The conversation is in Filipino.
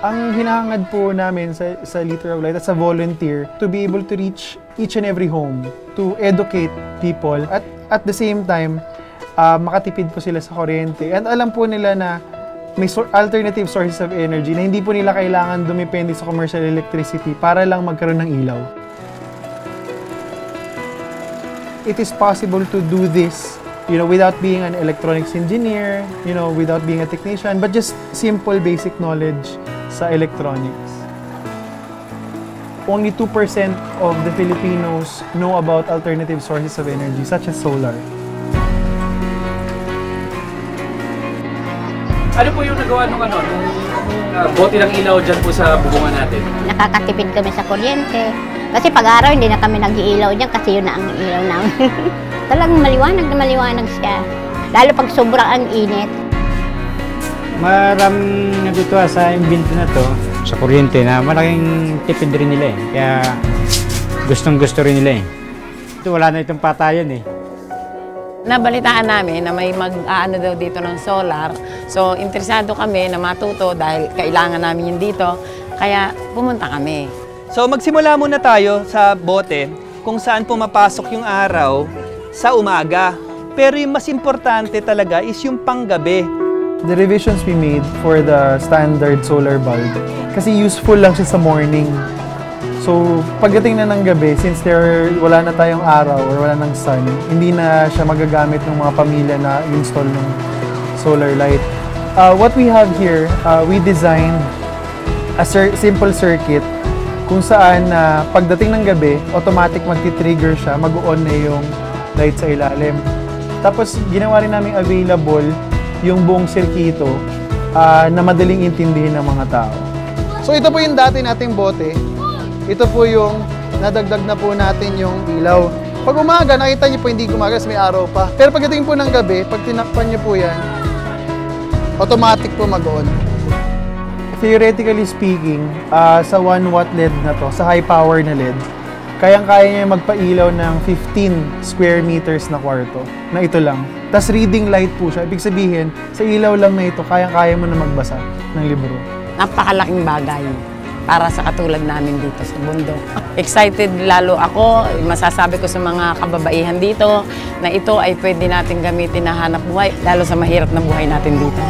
Ang hinahangad po namin sa Liter of Light as a volunteer to be able to reach each and every home, to educate people, at the same time, makatipid po sila sa kuryente. And alam po nila na may alternative sources of energy na hindi po nila kailangan dumepende sa commercial electricity para lang magkaroon ng ilaw. It is possible to do this, without being an electronics engineer, without being a technician, but just simple basic knowledge sa electronics. Only 2% of the Filipinos know about alternative sources of energy, such as solar. Ano po yung nagawa nung bote ng ilaw dyan po sa bubungan natin? Nakakatipid kami sa kuryente. Kasi pag-araw hindi na kami nag-iilaw dyan kasi yun na ang ilaw namin. Talagang maliwanag na maliwanag siya. Lalo pag sobrang ang init. Maraming natutuwa sa imbento na to, sa kuryente, na malaking tipid rin nila eh. Kaya gustong-gusto rin nila eh. Ito, wala na itong patayan eh. Nabalitaan namin na may mag-aano daw dito ng solar. So, interesado kami na matuto dahil kailangan namin yun dito. Kaya pumunta kami. So, magsimula muna tayo sa bote kung saan pumapasok yung araw sa umaga. Pero yung mas importante talaga is yung panggabi. The revisions we made for the standard solar bulb, kasi useful lang siya sa morning. So, pagdating na ng gabi, since wala na tayong araw or wala ng sun, hindi na siya magagamit ng mga pamilya na install ng solar light. What we have here, we designed a simple circuit kung saan pagdating ng gabi, automatic magti-trigger siya, mag-on na yung light sa ilalim. Tapos, ginawa rin namin available yung buong sirkito na madaling intindihin ng mga tao. So, ito po yung dati nating bote. Ito po yung nadagdag na po natin yung ilaw. Pag umaga, nakita niyo po hindi gumaga kasi may araw pa. Pero pagdating po ng gabi, pag tinakpan niyo po yan, automatic po mag-on. Theoretically speaking, sa 1 watt LED na to, sa high power na LED, kayang-kaya niya magpailaw ng 15 square meters na kwarto, na ito lang. Tapos reading light po siya. Ibig sabihin, sa ilaw lang na ito, kayang-kaya mo na magbasa ng libro. Napakalaking bagay para sa katulad namin dito sa bundok. Excited lalo ako, masasabi ko sa mga kababaihan dito na ito ay pwede natin gamitin na hanap buhay, lalo sa mahirap na buhay natin dito.